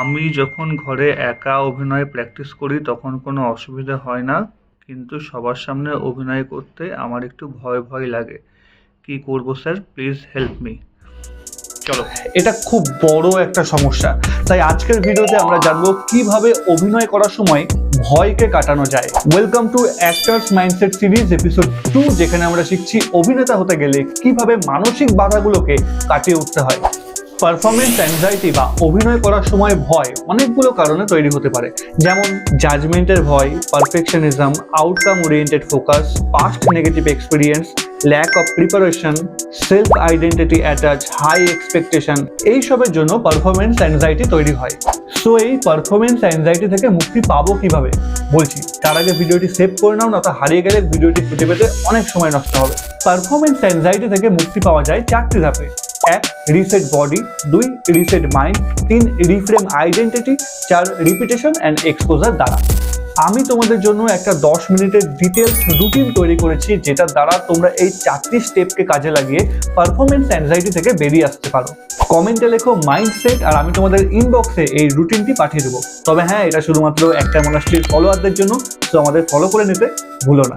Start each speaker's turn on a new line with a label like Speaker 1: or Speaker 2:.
Speaker 1: আমি যখন ঘরে একা অভিনয় প্র্যাকটিস করি তখন কোনো অসুবিধা হয় না, কিন্তু সবার সামনে অভিনয় করতে আমার একটু ভয় ভয় লাগে। কি করব স্যার, প্লিজ হেল্প মি। চলো।
Speaker 2: এটা খুব বড় একটা সমস্যা। তাই আজকের ভিডিওতে আমরা জানবো কিভাবে অভিনয় করার সময় ভয়কে কাটানো যায়। Welcome to actors mindset series episode 2, যেখানে আমরা শিখছি অভিনেতা হতে গেলে কিভাবে মানসিক বাধাগুলোকে কাটিয়ে উঠতে হয়। পারফরমেন্স অ্যাংজাইটি বা অভিনয় করার সময় ভয় অনেকগুলো কারণে তৈরি হতে পারে, যেমন জাজমেন্টের ভয়, perfectionism, outcome oriented focus, past negative experience, lack of preparation, self identity attach, high expectation. এইসবের জন্য পারফরমেন্স অ্যাংজাইটি তৈরি হয়। সো এই পারফরমেন্স অ্যাংজাইটি থেকে মুক্তি পাবো কিভাবে বলছি, তার আগে ভিডিওটি সেভ করে নাও, না তো হারিয়ে গেলে ভিডিওটি খুঁজে পেতে অনেক সময় নষ্ট হবে। পারফরমেন্স অ্যাংজাইটি থেকে মুক্তি পাওয়া যায় 4টি ধাপে। 1. Reset body, 2. Reset mind, 3. Reframe identity, 4. Repetition and exposure দ্বারা। আমি তোমাদের জন্য একটা 10 মিনিটের ডিটেলস রুটিন তৈরি করেছি, যেটার দ্বারা তোমরা এই 4টি স্টেপকে কাজে লাগিয়ে পারফরমেন্স অ্যাংজাইটি থেকে বেরিয়ে আসতে পারো। কমেন্টে লেখো মাইন্ডসেট, আর আমি তোমাদের ইনবক্সে এই রুটিনটি পাঠিয়ে দেবো। তবে হ্যাঁ, এটা শুধুমাত্র একটা মনাস্ট্রির ফলোয়ারদের জন্য, তো আমাদের ফলো করে নিতে ভুলো না।